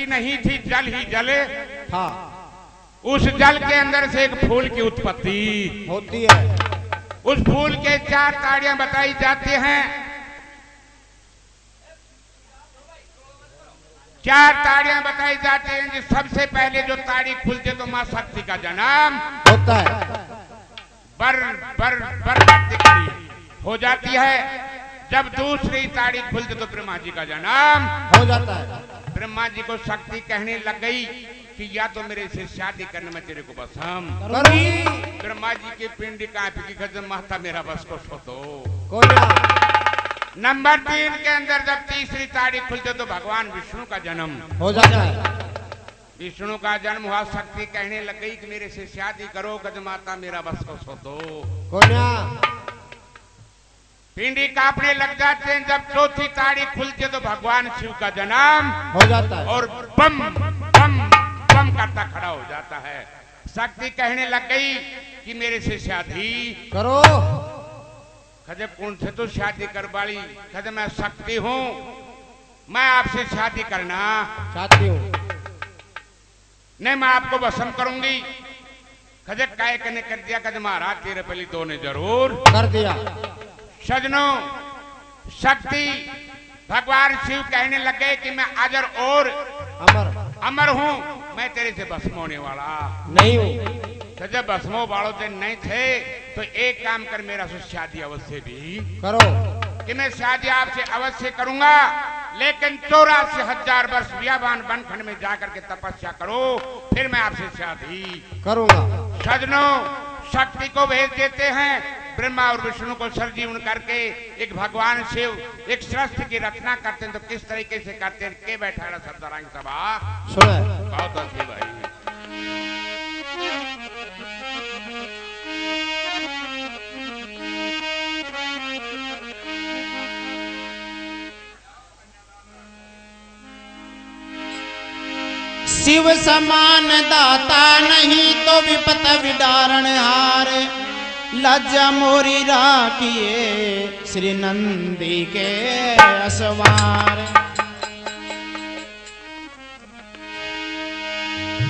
नहीं थी, जल ही जले। हाँ, उस जल के अंदर से एक फूल की उत्पत्ति होती है। उस फूल के 4 ताड़ियां बताई जाती हैं। 4 ताड़ियां बताई जाती हैं कि सबसे पहले जो ताड़ी खुलती है तो मां शक्ति का जन्म होता है। बर बर बर शक्ति हो जाती है। जब दूसरी ताड़ी खुलती तो ब्रह्मा जी का जन्म हो जाता है। ब्रह्मा जी को शक्ति कहने लग गई कि या तो मेरे से शादी करने में तेरे को बस हम। ब्रह्मा जी की पिंडी कांपी की माता मेरा बस को सो दो। नंबर 3 के अंदर जब तीसरी ताड़ी खुलते तो भगवान विष्णु का जन्म हो जाता है। विष्णु का जन्म हुआ। शक्ति कहने लग गई कि मेरे से शादी करो, गज माता मेरा बस को सो दो। पिंडी कांपने लग जाते हैं। जब चौथी ताड़ी खुलती है तो भगवान शिव का जन्म हो जाता है और बम बम बम करता खड़ा हो जाता है। शक्ति कहने लग गई कि मेरे से शादी करो। खजे कौन से तो शादी करवाली? खजे मैं शक्ति हूं, मैं आपसे शादी करना चाहती हूँ। नहीं, मैं आपको वसम करूंगी। खजे काय करने कर दिया? खजे महाराज तेरे पहले दो ने जरूर कर दिया। सजनों, शक्ति भगवान शिव कहने लगे कि मैं अजर और अमर हूं, मैं तेरे से भस्म होने वाला नहीं हूं। जब भस्मो बाड़ो से नहीं थे तो एक काम कर, मेरा से शादी अवश्य भी करो। कि मैं शादी आपसे अवश्य करूंगा, लेकिन 84,000 वर्ष बियाबान बनखंड में जाकर के तपस्या करो, फिर मैं आपसे शादी करूंगा। सजनों, शक्ति को भेज देते हैं। ब्रह्मा और विष्णु को सरजीवन करके एक भगवान शिव एक सृष्टि की रचना करते हैं। तो किस तरीके से करते हैं? के बैठा रहा सब्दरांग सभा सुना बहुत अच्छी भाई। शिव समान दाता नहीं तो विपत विदारण हार, लज्जा मोरी राखिए श्री नंदी के असवार।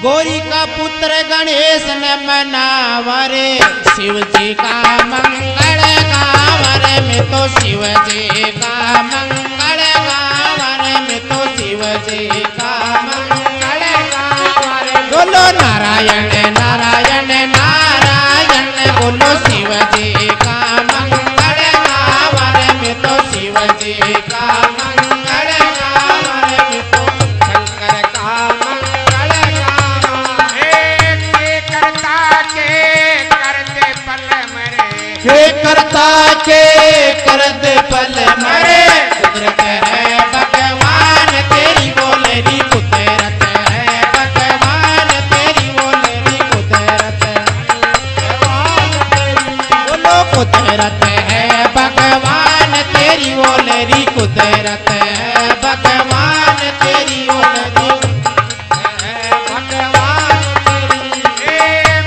गौरी का पुत्र गणेश न मनावरे, शिव जी का मंगल गावर में तो शिव जी का मंगल गावर में तो शिव जी का मंगल गावर। बोलो नारायण नारायण नारायण, बोलो शिव जी का मंगल गावर में तो शिव जी का मंगल गावर में तो शंकर का मंगल गावर। के करता के करते पल मरे, के करता के करते पल मरे। कुदरत है भगवान तेरी बोलेरी, कुदरत है भगवान तेरी बोलेरी, कुदरत बोलो कुदरत है भगवान तेरी बोलेरी, कुदरत है भगवान तेरी बोलेरी, भगवान तेरी।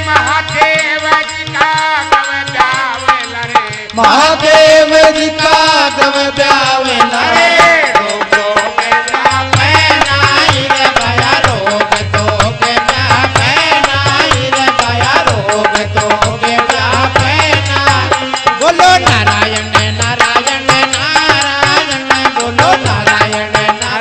महादेव जी का गव जावेला रे, महादेव जी का गव ब्यावेला रे। रोग के ब्यावे नाई रे भया, रोग तो के ब्यावे नाई रे भया, रोग तो के ब्यावे नाई। बोलो नारायण नारायण नारायण, बोलो नारायण नारायण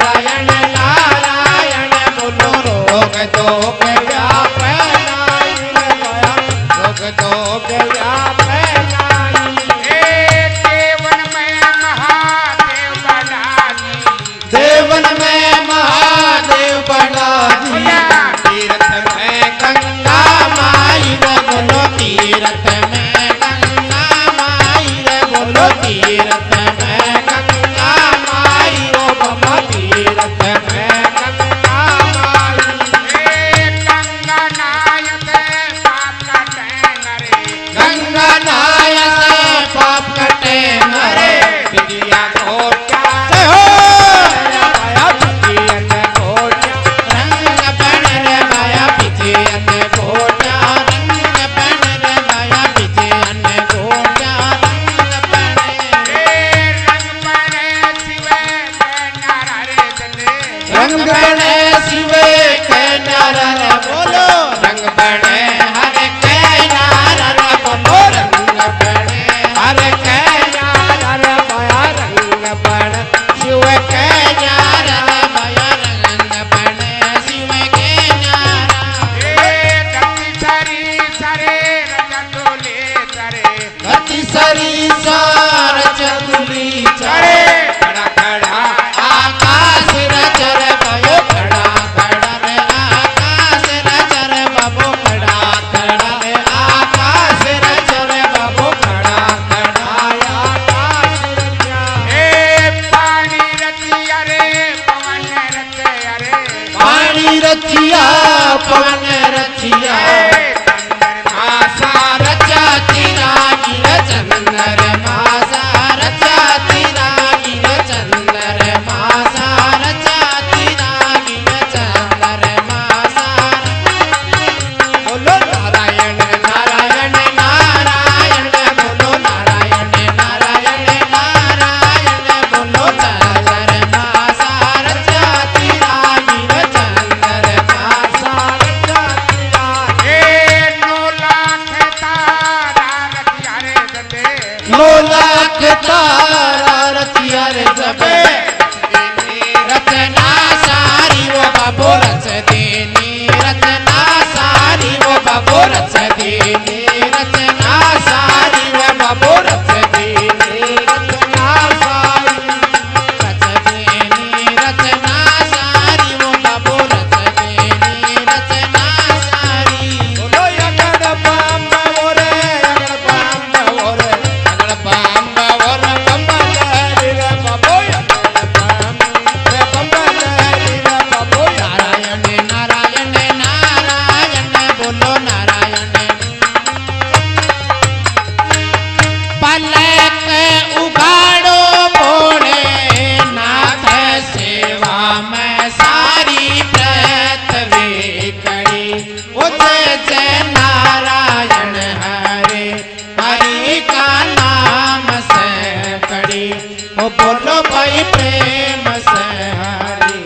बोलो भाई प्रेम से हरि।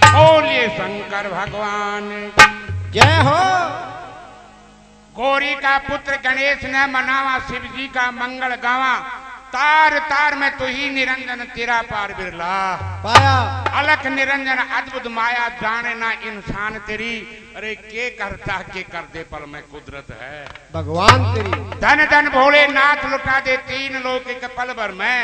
बोलिए शंकर भगवान जय हो। गौरी का पुत्र गणेश ने मनावा शिव जी का मंगल गावा। तार तार में तू ही निरंजन तेरा पार बिरला पाया अलख निरंजन अद्भुत माया जाने ना इंसान तेरी। अरे के करता के कर दे पल में कुदरत है भगवान तेरी। धन धन भोले नाथ लुटा दे तीन लोग के पल भर में।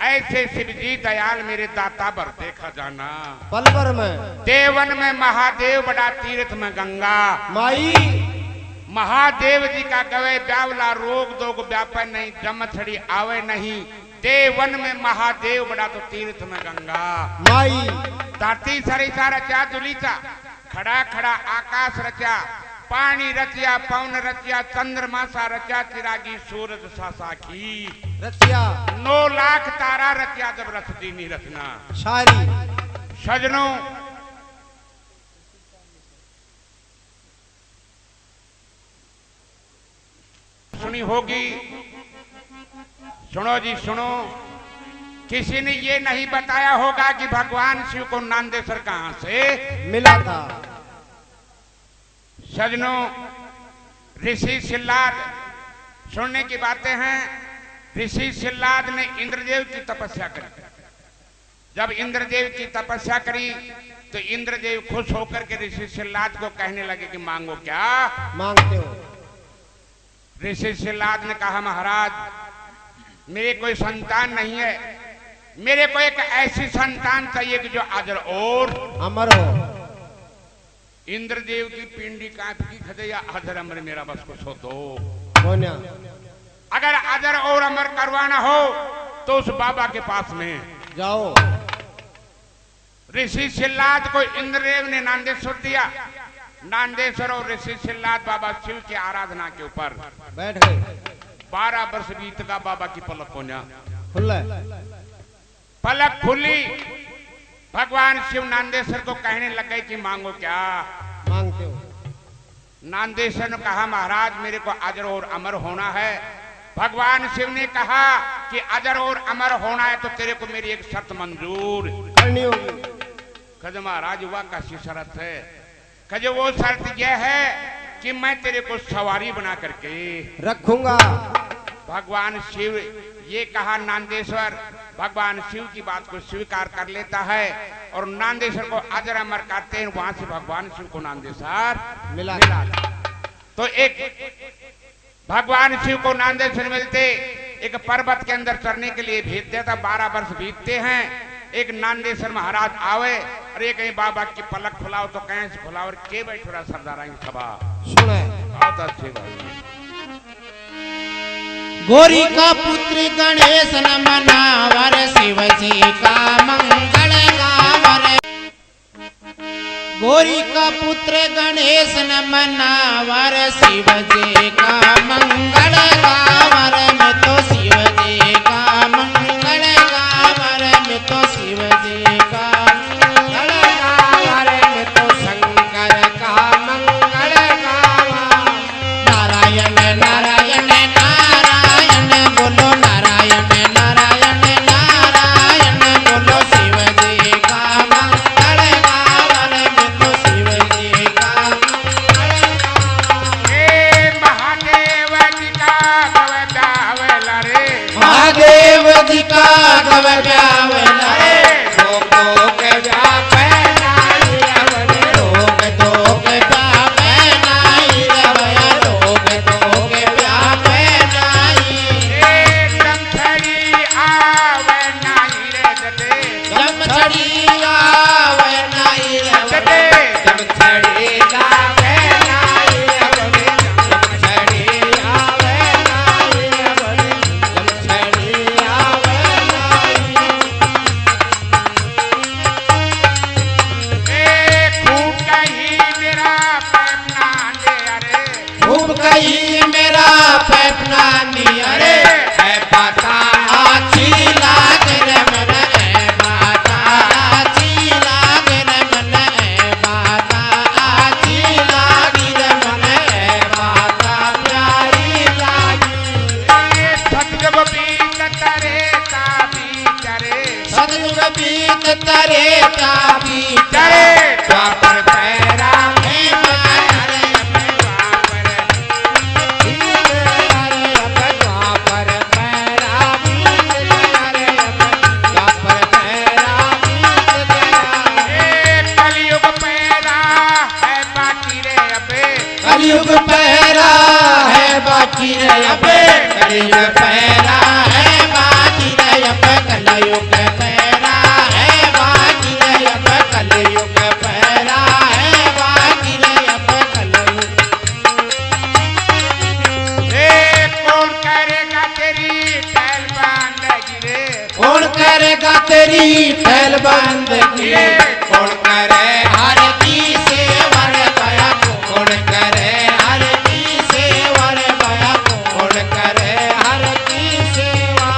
ऐसे शिव जी दयाल मेरे दाता भर देखा जाना। पल भर में देवन में महादेव बड़ा तीर्थ में गंगा। माई महादेव जी का गवे ब्यावला रोग दोग व्यापन नहीं जमथड़ी आवे नहीं। देवन में महादेव बड़ा तो तीर्थ में गंगा। माई धरती सरिता रचा दुलीचा खड़ा खड़ा आकाश रचा। पानी रचिया पवन रचिया चंद्रमा सा रचा चिरागी सूरज सा साखी। रचिया 9 लाख तारा रचिया जब रचती नहीं रचना। शायरी सजनों सुनी होगी। सुनो जी सुनो। किसी ने ये नहीं बताया होगा कि भगवान शिव को नांदेश्वर कहां से मिला था। सजनों ऋषि सिल्लाद सुनने की बातें हैं। ऋषि सिल्लाद ने इंद्रदेव की तपस्या करी। जब इंद्रदेव की तपस्या करी तो इंद्रदेव खुश होकर के ऋषि सिल्लाद को कहने लगे कि मांगो क्या मांगते हो। ऋषि सिल्लाद ने कहा महाराज मेरे कोई संतान नहीं है। मेरे को एक ऐसी संतान चाहिए कि जो अजर और अमर हो। इंद्रदेव की पिंडी कांपी खदे या अजर अमर मेरा बस कुछ हो तो। बोन्या अगर अजर और अमर करवाना हो तो उस बाबा के पास में जाओ। ऋषि सिल्लाद को इंद्रदेव ने नांदेश्वर दिया। नांदेश्वर और ऋषि सिल्लाद बाबा शिव की आराधना के ऊपर बैठ गए। 12 वर्ष बीत का बाबा की पलक कोन्या खुला पलक खुली। भगवान शिव नांदेश्वर को कहने लग गए कि मांगो क्या मांगते हो। नांदेश्वर ने कहा महाराज मेरे को अजर और अमर होना है। भगवान शिव ने कहा कि अजर और अमर होना है तो तेरे को मेरी एक शर्त मंजूर करनी होगी। कद महाराज हुआ कैसी शर्त है। कद वो शर्त यह है कि मैं तेरे को सवारी बना करके रखूंगा। भगवान शिव ये कहा नांदेश्वर भगवान शिव की बात को स्वीकार कर लेता है और नांदेश्वर को अजर अमर करते हैं। वहां से भगवान शिव को नांदेश्वर मिला। तो एक भगवान शिव को नांदेश्वर मिलते एक पर्वत के अंदर चढ़ने के लिए भेज देता। 12 वर्ष बीतते हैं। एक नांदेश्वर महाराज आवे और ये कहीं बाबा की पलक खुलाओ तो कहीं से खुलाओ और के बैठ रहा सरदारा की सभा सुने बहुत अच्छे भाई। गौरी का पुत्र गणेश न मनावर शिव जी का मंगल गावर। गौरी का पुत्र गणेश न मनावर शिव जी का मंगल गावर। में तो शिव जी का मंगल गावर। में तो शिव जी का मंगल गावर। में तो शंकर का मंगल गावा। नारायण नारायण नारायण बोलो नारायण नारायण नारायण बोलो शिव जी का मंगल गावर। में तो शिव जी का मंगल गावा। महादेव जी का गवदावला रे महादेव तरे चाबी चरे द्वापर पैरा में अरे द्वापर पैरा कलयुग पैदा है बाकी रे अबे कलयुग पैरा है बाकी रे अबे कलयुग पैरा है बाकी रे अबे कलयुग पैरा है बाकी रे अबे कलयुग पैरा है बाकी रे अबे कलयुग कौन करेगा तेरी टहल बंदगी रे कौन करेगा तेरी पहल बंदगी कौन करे हर की सेवा रे बया कौन करे हर की सेवा रे बया कौन करे हर की सेवा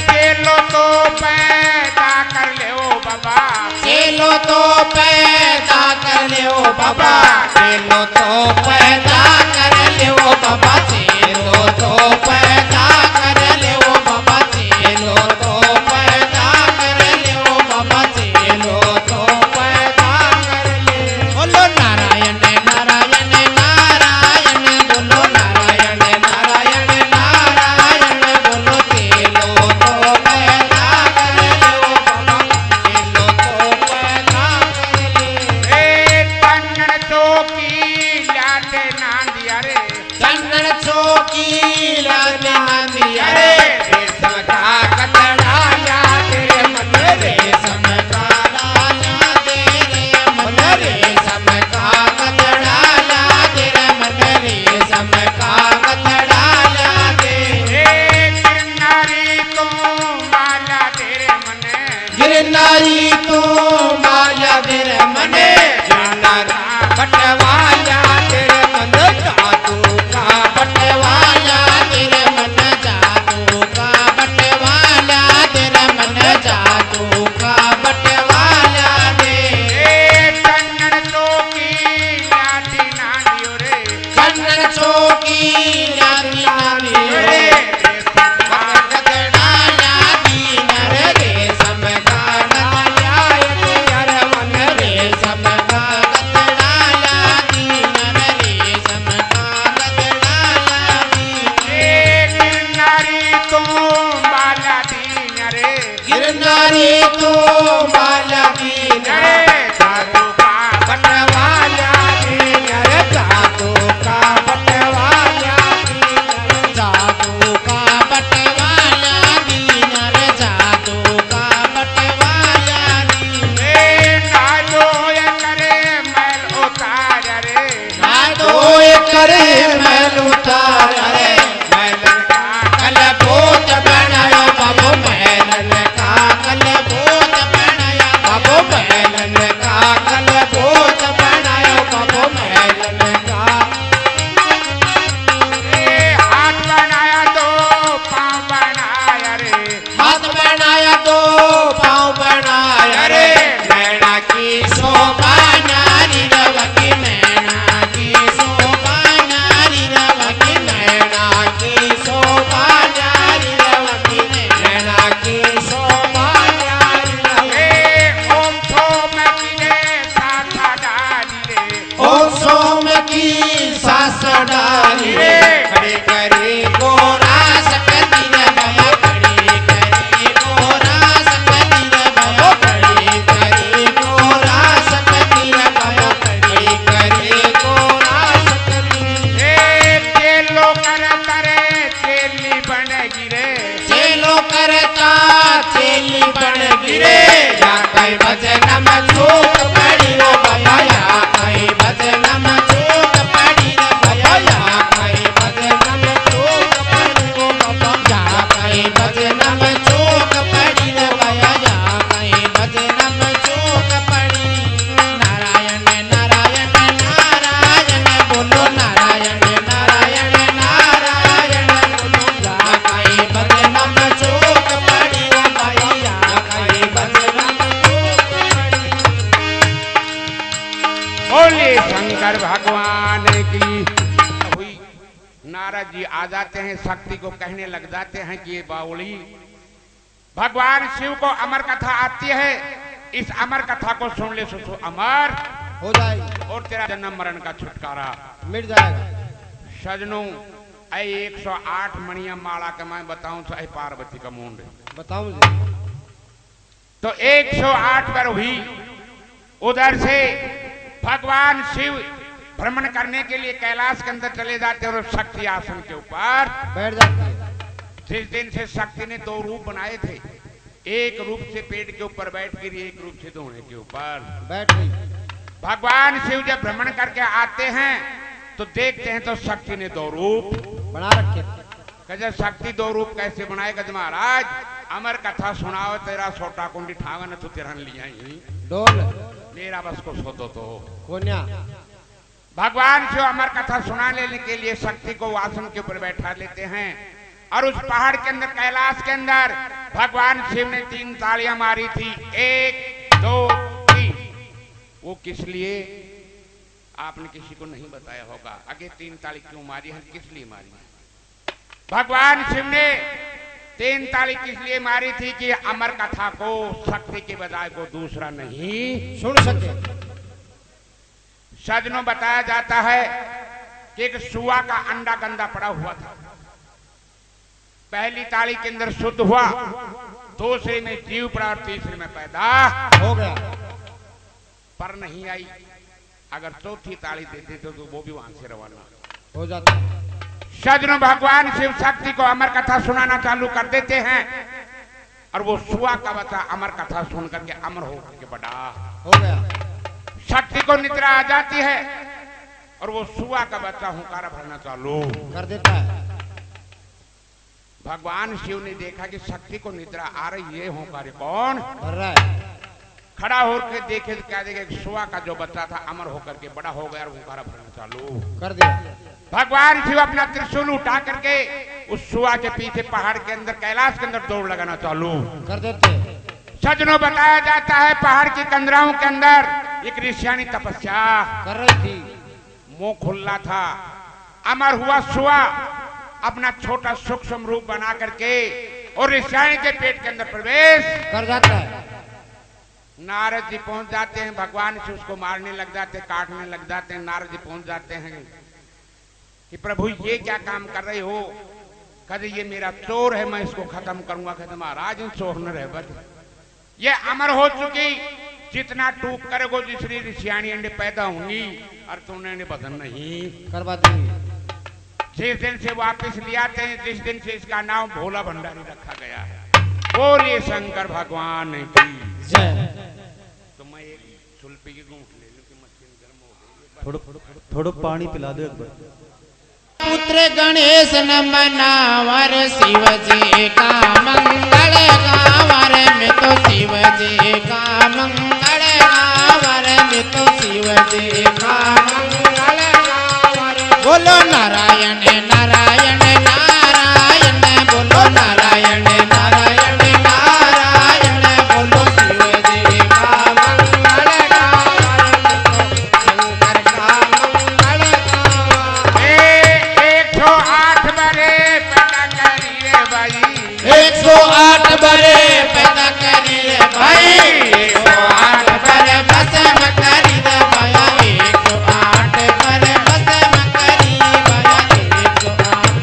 चेलो तो पैदा कर ले ओ बाबा चेलो तो पैदा कर ले ओ बाबा चेलो तो पैदा कर ले ओ बाबा चेलो तो पैदा कर ले ओ बाबा चेलो तो पैदा कर ले ओ बाबा चेलो तो पैदा कर ले बोलो नारायण नारायण नारायण बोलो नारायण नारायण नारायण बोलो चेलो तो पैदा कर ले ओ बाबा चेलो तो पैदा कर ले कन्नड़ चौकी लाते नांदिया रे कन्नड़ चौकी लाते नांदिया रे रेशम का कतड़ा लाते मन रेशम का लाला तेरे मन रेशम का कतड़ा लाते मन रेशम का कतड़ा लाते गिरनारी तो माला तेरे मने गिरनारी तू माया तेरे मने गिरनारा बटवाया तेरे मन जादू का बटवाया तेरे मन जादू का बटवाया तेरे मन जादू का बटवाया दे कन्नड़ चौकी लाती नांदियो रे कन्नड़ चौकी लाती नांदियो रे गिरनारी तो माला दीन रे गिरनारी तो माला दीन साधु का बटवाया दीन रे जादू का बटवाया दीन जादू का बटवाया दीन रे जादू का बटवाया दीन नादो ये करे मैल उतार रे नादो करे मैल उतार रे मैलन का कलबोत बनायो बाबू मैलन का कलबोत बनाया बाबू मैलन का कलबोत बनायो बाबू मैलन का हाथ बनाया दो पाँव बनाया रे हाथ बनाया दो पाँव बनाया रे नैना की शोभा नारी रवकी नैना की शोभा नारी रवकी नैना की शोभा नारी रवकी नैना की शोभा नारी रवकी ओम थोम किने साथा डाली रे ओम सोम की सास डाली रे खड़ी करी गोरा सकती रे बाबा खड़ी करी गोरा सकती रे बाबा खड़ी करी गोरा सकती रे बाबा खड़ी करी गोरा सकती चेलो कर करे चेली बनेगी रे चेलो करता चेली बन गिरे या कई भजन में चूक पड़ी रो बाबा या कई भजन में चूक पड़ी रे बाबा या कई भजन में चूक पड़ी रो बाबा या कई भजन में चूक पड़ी रे बाबा या कई भजन में चूक पड़ी नारायण नारायण नारायण बोलो नारायण नारायण नारायण बोलो या कई भजन में चूक पड़ी रे बाबा या कई भजन में चूक पड़ी बोले शंकर भगवान की हुई। नारद जी आ जाते हैं, शक्ति को कहने लग जाते हैं कि ये बावली भगवान शिव को अमर कथा आती है। इस अमर कथा को सुन ले सो अमर हो जाएगी और तेरा जन्म मरण का छुटकारा मिट जाएगा। सजनों, 108 मणिया माला का मैं बताऊं तो पार्वती का मुंड बताऊं जी। तो 108 बार हुई। उधर से भगवान शिव भ्रमण करने के लिए कैलाश के अंदर चले जाते और शक्ति आसन के ऊपर बैठ जाती है। जिस दिन से शक्ति ने 2 रूप बनाए थे, एक रूप से पेट के ऊपर बैठ कर, एक रूप से धोने के ऊपर बैठ गई। भगवान शिव जब भ्रमण करके आते हैं तो देखते हैं तो शक्ति ने 2 रूप बना रखे। कहते शक्ति 2 रूप कैसे बनाए? कहते महाराज अमर कथा सुनाओ, तेरा सोटा कुंडी ठावा न तो तेरा लिया ही डोल मेरा बस को सोतो तो कोन्या। भगवान शिव अमर कथा सुना लेने के लिए शक्ति को आसन के ऊपर बैठा लेते हैं और उस पहाड़ के अंदर, कैलाश के अंदर भगवान शिव ने 3 तालियां मारी थी। 1 2 3। वो किस लिए आपने किसी को नहीं बताया होगा। आगे 3 ताली क्यों मारी है, किस लिए मारी है? भगवान शिव ने 3 ताली किस लिए मारी थी कि अमर कथा को शक्ति के बजाय को दूसरा नहीं सुन सके। सजनों, बताया जाता है कि एक सुआ का अंडा गंदा पड़ा हुआ था। पहली ताली के अंदर शुद्ध हुआ, दूसरे में जीव पड़ा और तीसरे में पैदा हो गया, पर नहीं आई। अगर चौथी ताली देते तो वो भी वहां से रवाना हो जाता। सजनों, भगवान शिव शक्ति को अमर कथा सुनाना चालू कर देते हैं और वो सुआ का बच्चा अमर कथा सुन करके अमर होकर के बड़ा हो गया। शक्ति को निद्रा आ जाती है और वो सुआ का बच्चा हुंकारा भरना चालू कर देता है। भगवान शिव ने देखा कि शक्ति को निद्रा आ रही है, हुंकारे कौन भर रहा है। खड़ा होकर देखे तो क्या देखे, सुआ का जो बच्चा था अमर होकर के बड़ा हो गया और हुंकारा भरना चालू कर दिया। भगवान शिव अपना त्रिशूल उठा करके उस सुआ के पीछे पहाड़ के अंदर, कैलाश के अंदर दौड़ लगाना चालू कर देते। सजनों, बताया जाता है पहाड़ की कंदराओं के अंदर एक ऋषियानी तपस्या कर रही थी। मुंह खुला था। अमर हुआ सुआ अपना छोटा सूक्ष्म रूप बना करके और ऋषियानी के पेट के अंदर प्रवेश कर जाता है। नारद जी पहुंच जाते हैं। भगवान से उसको मारने लग जाते हैं, काटने लग जाते हैं। नारद जी पहुंच जाते हैं कि प्रभु ये क्या काम कर रहे हो? कहते ये मेरा चोर है, मैं इसको खत्म करूंगा। कहते महाराज चोर न रहे, बट ये अमर हो चुकी, जितना टूक करेगो दूसरी ऋषियानी अंडे पैदा होंगी और तुमने बदन नहीं करवा देंगे। जिस दिन से वापस ले आते हैं, जिस दिन से इसका नाम भोला भंडारी रखा गया है। बोलिए शंकर भगवान की जय। तो मैं एक सुल्पी की गूंठ ले लूं कि मशीन गर्म हो गई। थोड़ा पानी पिला दो एक बार। पुत्र गणेश न मनावर, शिव जी का मंगल गावर में तो शिव जी का मंगल गावर में तो शिव जी का मंगल गावर। बोलो नारायण नारायण नारायण, बोलो नारायण नारायण नारायण, बोलो शिव जी का मंगल गावर में तो शंकर का मंगल गावर। 108 बरे पैदा करिए भाई, 108 बरे पैदा करी रे भाई, 108 बरे बसम करी रे भाया, 108 बरे बसम करी भाया, 108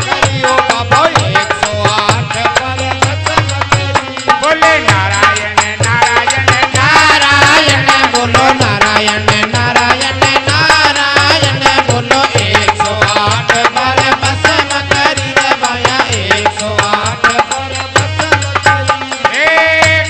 करियो बाबा, 108 बरे बसम करी। बोले नारायण नारायण नारायण बोलो, नारायण नारायण नारायण बोलो, 108 बरे बसम करी रे भाया, 108 बरे बसम करी।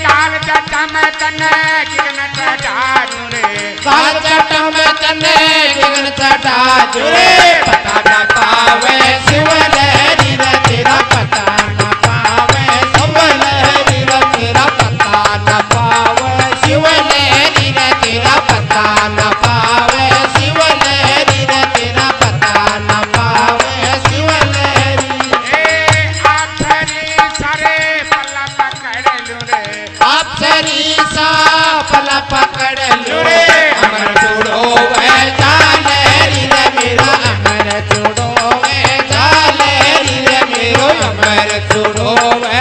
काल जटम तने गिरन चढ़ानु रे, काल जटम तने गिरन चढ़ा जुरे, पता न पावे शिव लहरी रे तेरा, पता न पावे शिव लहरी रे तेरा, पता न पावे शिव लहरी रे तेरा, पता न पावे शिव लहरी रे तेरा, पता न पावे शिव लहरी। आखरी सारे पल्ला पकड़ लू रे, आप सरी सा पला पकड़ लो रे, अमर जोड़ो वह जालेरी रे मेरा, अमर जोड़ो वह जालेरी रे मेरो, अमर जोड़ो वह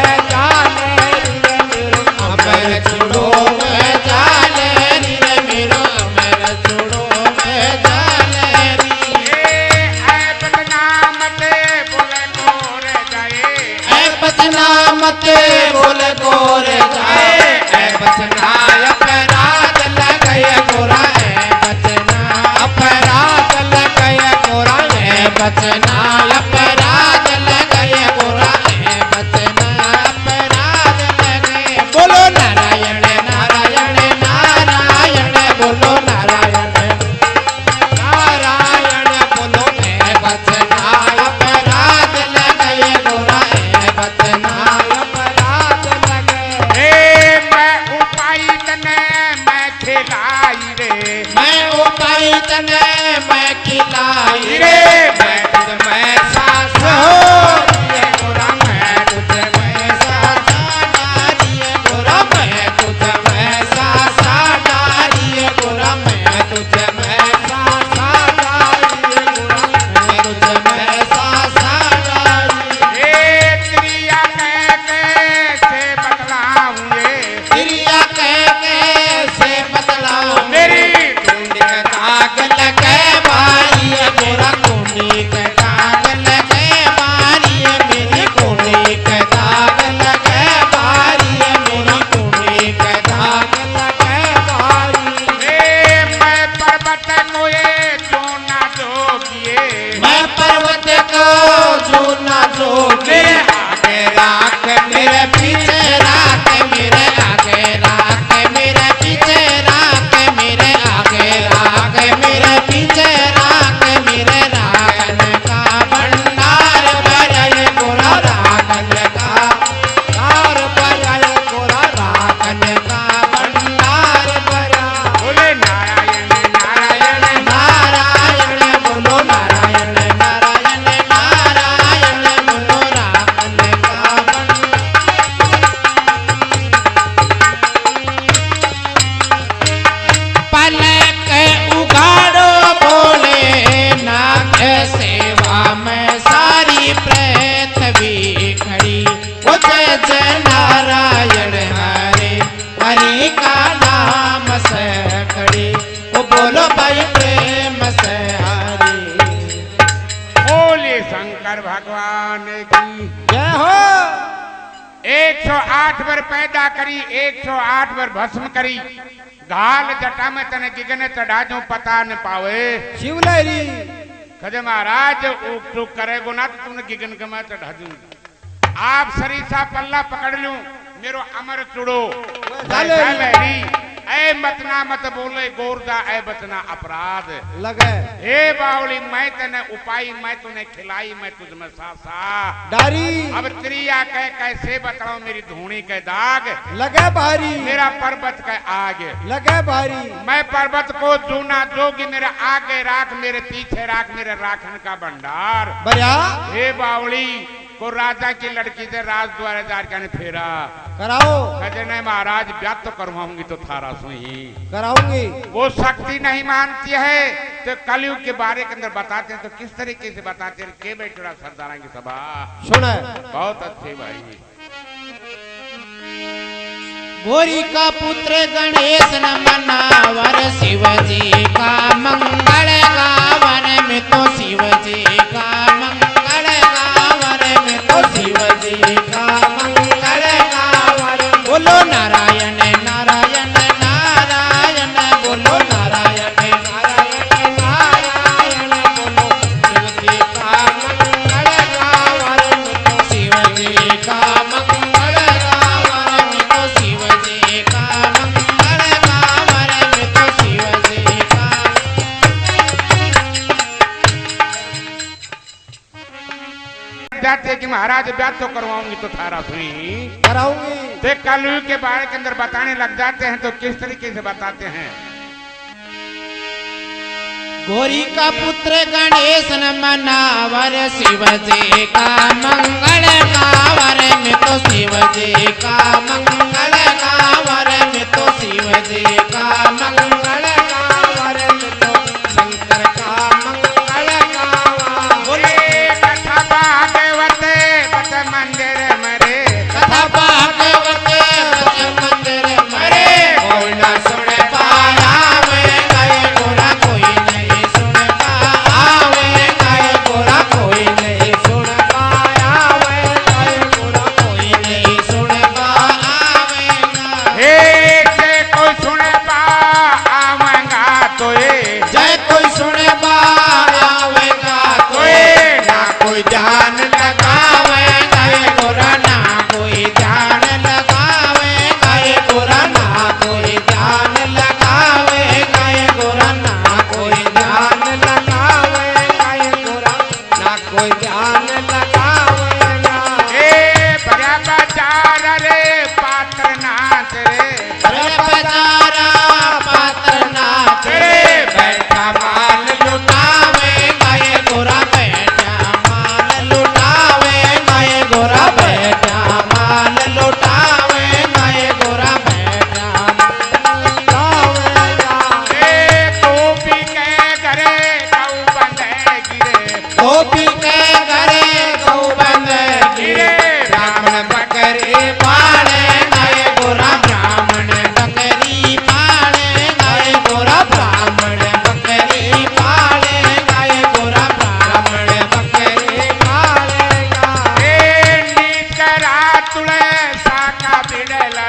बचना अपराध लगे गोरा है बचना अपराध लगे। बोलो नारायण नारायण नारायण बोलो नारायण नारायण बोलो है बचना अपराध लगे गोरा है बचना अपराध लगे। मैं उपाय तने मैं खिलाई रे, मैं उपाय तने मैं खिलाई रे, मैं तुझ में सास डारिए गोरा मैं तुझ में सास डारिए गोरा मैं तुझ में सास डारिए गोरा मैं तुझ में सास डारिए गोरा मैं तुझ में सास डारिए। त्रिया कह कैसे बतलाऊंगे, क्रिया कह से बतलाओ मेरी कुंडी का दाग लगे बारी गोरा कुंडी का दाग लगे बारी मेरी कुंडी का दाग लगे बारी मेरी कुंडी का दाग लगे बारी। मैं पर्वत को ये जो ना जोगिए, मैं पर्वत को जो ना जोगे आगे राख मेरे पीछे राख मेरे आगे राख मेरे पीछे राख मेरे आगे राख मेरे पीछे राख मेरे राखन का भंडार भरल गोरा राखन का भंडार भरल गोरा राखन का भंडार भरा। बोले नारायण नारायण नारायण बोलो नारायण नारायण नारायण बोलो राखन का पलक उगाड़ो बोले नाथ सेवा में सारी पृथ्वी खड़ी। वो जय जय नारायण हरे हरि का नाम से खड़ी। वो बोलो भाई प्रेम से हरि। बोले शंकर भगवान की जय हो। 108 बार पैदा करी, 108 बार भस्म करी, घाल जटा में तने गिगने चढ़ा जो पता न पावे। शिवलहरी कहे महाराज टूक करेगो ना तो तुमने गिगन के मैं चढ़ा दूं। आप सरीसा पल्ला पकड़ लूं मेरो अमर चुड़ो लहरी। ऐ मतना मत बोले गोरदा ऐ बतना अपराध लगे हे बावली मैं तने उपाय मैं तूने खिलाई मैं तुझ में सासा डारी अब त्रिया कह कैसे बताऊं मेरी धूणी के दाग लगे भारी मेरा पर्वत का आग लगे भारी। मैं पर्वत को जूना जोगी मेरे आगे राख मेरे पीछे राख मेरे राखन का भंडार। बढ़िया हे बावली को राजा की लड़की से राज द्वारा जार ने फेरा कराओ। कहते नहीं महाराज ब्याह तो करवाऊंगी तो थारा सुही कराऊंगी। वो शक्ति नहीं मानती है तो कलयुग के बारे के अंदर बताते हैं तो किस तरीके से बताते हैं के बैठा सरदारा की सभा सुने बहुत अच्छे भाई। गोरी का पुत्र गणेश न मनावर शिव जी का मंगल गावर में तो शिव जी का मंगल गावर में तो शिव जी का मंगल गावर। बोलो नारायण नारायण नारायण बोलो नारायण नारायण नारायण बोलो शिव जी का मंगल गावर में तो शिव जी का मंगल गावर में तो शिव जी का मंगल गावर में तो शिव जी का। जाते कि महाराज ब्याह तो करवाऊंगी तो थारा सुई कराऊंगी। तो कलयुग के बारे के अंदर बताने लग जाते हैं तो किस तरीके से बताते हैं। गोरी का पुत्र गणेश न मनावर शिव जी का मंगल गावर में तो शिव जी का मंगल गावर में तो शिव जी का मंगल गावर में तो शंकर का मंगल गावर। बोले कथा भागवत बत मंदिर मरे कथा भागवत बच मंदिर मरे कोई न सुन पाया मैं गए गोरा कोई नहीं सुन पाया मैं गए गोरा कोई नहीं सुन पाया मैं गए गोरा कोई नहीं सुन पाया मैं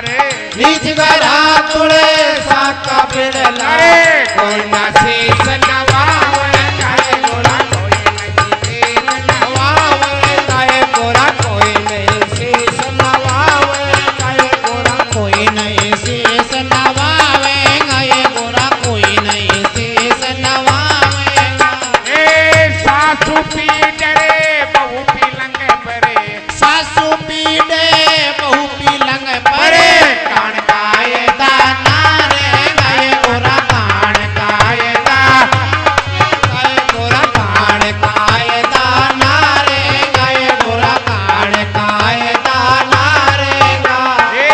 रे नीच गरा तुले साका बिड़ला अरे कोई ना शीश नवावे काहे गोरा कोई नहीं शीश नवावे काहे गोरा कोई नहीं शीश नवावे काहे गोरा कोई नहीं शीश नवावे काहे गोरा कोई नहीं शीश नवावे ए सासू पीट रे बहू पीलंग परे सासू पीड़े बहु पीलंग परे कान कायदा नारे गाय गोरा कान कायदा गाय गोरा कान कायदा नारे गाय गोरा कान कायदा नारे गा ए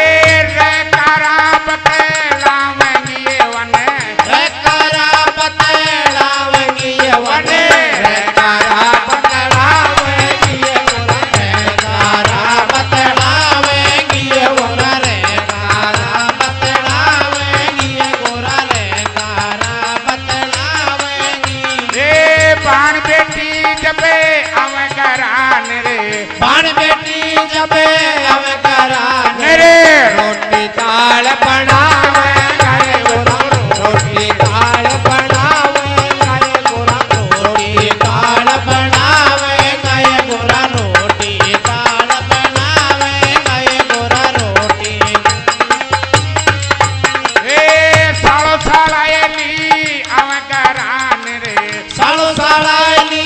रे करा बतलावेंगी ये वन रे करा बतलावेंगी ये वन रे करा बतलावेंगी ये गोरा रे करा बतलावेंगी ये गोरा रे करा बतलावेंगी ये गोरा रे करा बतलावेंगी रे बाण बेटी जबे अव घरान रे बाण बेटी जबे अब करान रे रोटी दाल बनावे गाय गोरा रोटी दाल बनावे गाय गोरा रोटी दाल बनावे गाय गोरा रोटी दाल बनावे गाय गोरा रोटी ए सालो सालायली अव घरान रे सालो सालाली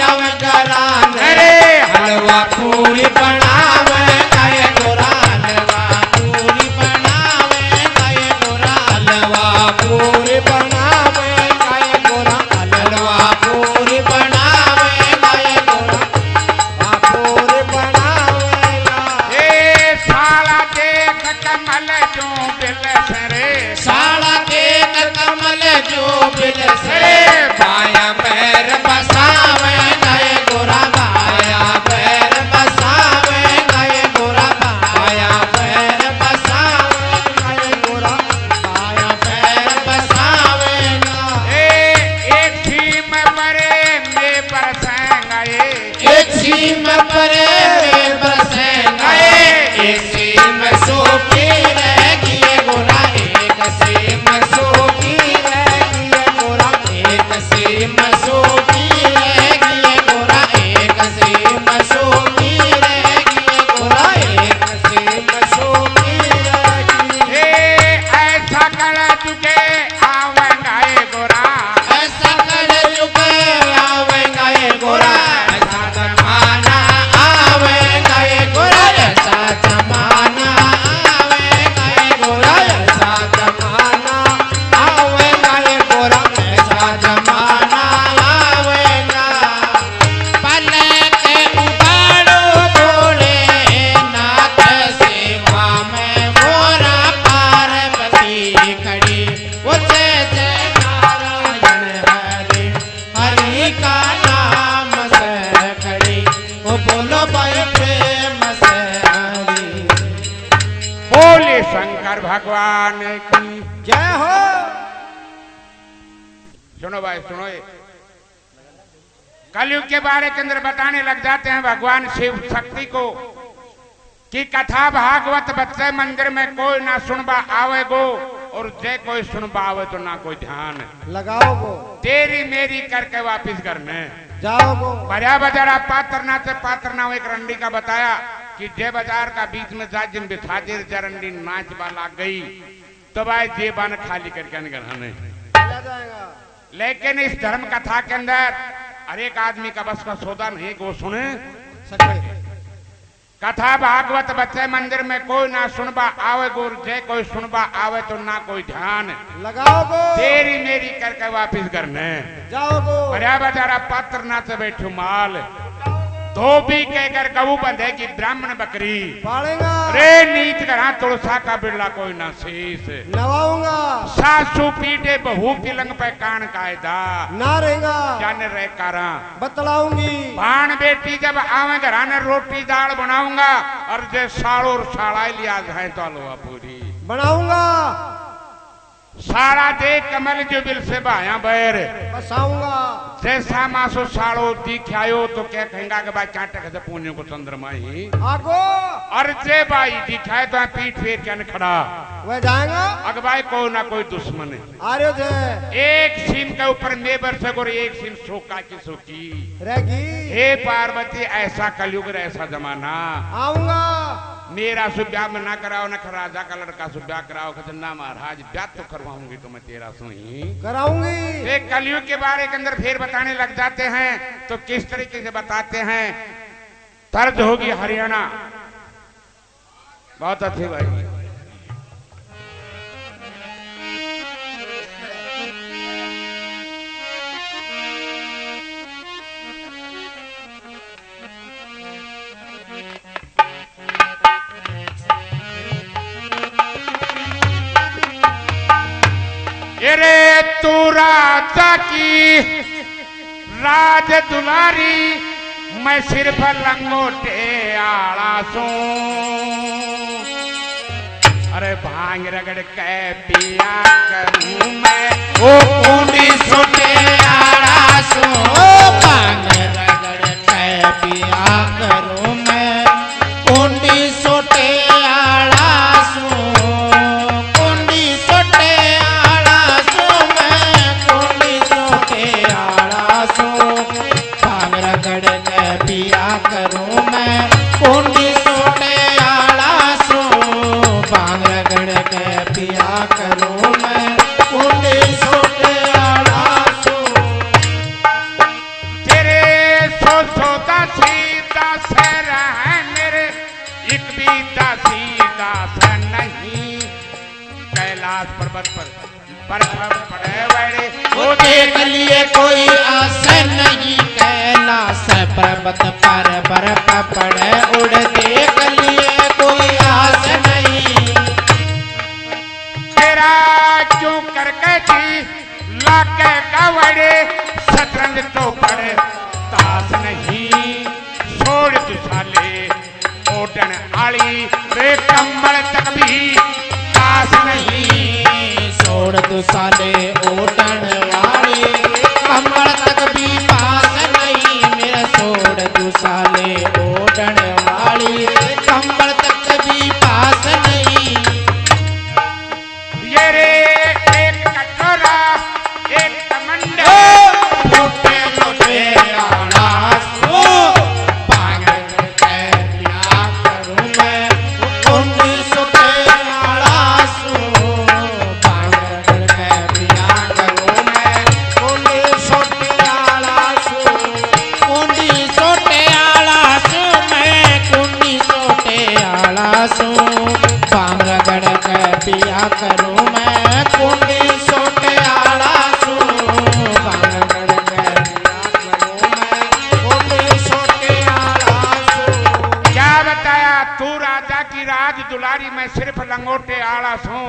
अब करान अरे हलवा पूरी बनावे गाय गोरा हलवा पूरी बनावे गाय गोरा हलवा पूरी बनावे गाय गोरा हलवा पूरी बनावे गाय गोरा पूरी बनावे ए साला देख कमल जो बिल सरे साला के कमल जो बिल से बाया पैर बसावे गाय गोरा बाया पैर बसावे गाय गोरा बाया पैर बसावे गाय गोरा बाया पैर बसावे ए एक छीम परे में बरसेंगे एक सीम परे बरसेंगे एक सीम सोखी रहेगी गोरा एक सीम सोखी रहेगी गोरा एक सीम सोखी रहेगी गोरा एक सीम सोखी रहेगी गोरा एक सीम सोखी रहेगी ए ऐसा कर तुझे आवेंगे गोरा ऐसा कर चुके आवेंगा ये गोरा ऐसा जमाना आवेंगा ये गोरा ऐसा जमाना आवेंगा ये गोरा ऐसा जमाना आवेंगा ये गोरा ऐसा जमाना आवेंगा पले के उगाड़ो बोले नाथ सेवा में गोरा पार्वती खड़ी उसे जय नारायण हरि हरि का नाम से खड़ी वो बोलो भाई प्रेम से हरि बोले शंकर भगवान की जय हो। सुनो भाई सुनो ये कलयुग के बारे के अंदर बताने लग जाते हैं भगवान शिव शक्ति को कि कथा भागवत बच्चे मंदिर में कोई ना सुनबा आवे गो और जे कोई सुनबा आवे तो ना कोई ध्यान लगाओ गो तेरी मेरी करके वापिस करने जाओ गो बजा बजारा पात्रना से पात्रना एक रंडी का बताया कि जे बाजार का बीच में जा जिन बिछाजिर जरंडी नाच वाला गई तो भाई जे बन खाली करके निकलने चला जाएगा। लेकिन इस धर्म कथा के अंदर हर एक आदमी का बस का सौदा नहीं कि वो सुने सके कथा भागवत बच्चे मंदिर में कोई ना सुनबा आवे गुर जय कोई सुनबा आवे तो ना कोई ध्यान लगाओ गो तेरी मेरी करके वापिस करने जाओ गो बड़ा बजारा पात्र ना से बैठू माल धोबी कहकर गऊ बंधेगी ब्राह्मण बकरी पालेगा रे नीच करा तुलसा का बिरला कोई ना शीश नवाऊंगा सासू पीटे बहू पिलंग पे कान कायदा ना रहेगा जाने रे कारा बतलाऊंगी भाण बेटी जब आवे घराने रोटी दाल बनाऊंगा और जे साड़ो और साड़ा लिया जाए तो हलवा पूरी बनाऊंगा साड़ा दे कमल जो बिल से बाया बैर बसाऊंगा जैसा मासो साड़ो दिखायो तो क्या कहेंगा कि भाई चाटक से पुण्य को चंद्रमा ही आगो और जे भाई दिखाए तो पीठ फेर क्या खड़ा वह जाएगा अग भाई कोई ना कोई दुश्मन है आ रहे थे एक सिम के ऊपर मैं बरसक और एक सिम सोका की सोकी रहेगी हे पार्वती ऐसा कलयुग ऐसा जमाना आऊंगा मेरा सु ब्याह में ना कराओ ना राजा का लड़का सु ब्याह कराओ कहते ना महाराज ब्याह तो करवाऊंगी तो मैं तेरा सु ही कराऊंगी। एक कलयुग के बारे के अंदर फिर बताने लग जाते हैं तो किस तरीके से बताते हैं तर्ज होगी हरियाणा बहुत अच्छे भाई रे तू राजा की राज दुलारी मैं सिर्फ लंगोटे आड़ा सू अरे भांग रगड़ के पिया करूं मैं ओ कुंडी सोटे आड़ा सो भांग रगड़ के पिया करूं मैं कुंडी सोटे आड़ा सो कुंडी सोटे आड़ा सो मैं कुंडी सोटे आड़ा सो भांग रगड़ के पिया करूं मैं कुंडी सोटे आड़ा सो भांग रगड़ के पिया करूं मैं कुंडी सोटे आड़ा सो तेरे सो दासी दास है मेरे एक भी दासी दास नहीं कैलाश पर्वत पर बर्फ पड़े बड़े वो देख लिए कोई आस नहीं कैलाश पर्वत पर बर्फ पड़े उड़ देख लिए कोई आस नहीं तेरा क्यों करके थी लाके गवड़े शतरंज तो पड़े ताश नहीं छोड़ तू साले ओडन आली रे कमल तक भी ताश नहीं छोड़ दो साले ओटन वाले कमर तक भी पास नहीं मेरा छोड़ दो साले ओटन वाली कमर तक भी पास नहीं ये रे एक कटोरा एक कमंडल छोटे छोटे आड़ा सो पागल के पिया करूं मैं कुंडी सोटे आड़ा सो पागल के पिया करूं मैं कुंडी सोटे आड़ा सो कुंडी सोटे आड़ा सो मैं कुंडी सोटे आड़ा सो पागल के पिया करूं मैं कुंडी सोटे आड़ा सो पागल के पिया करूं मैं कुंडी सोटे आड़ा सो क्या बताया तू राजा की राज दुलारी मैं सिर्फ लंगोटे आला सू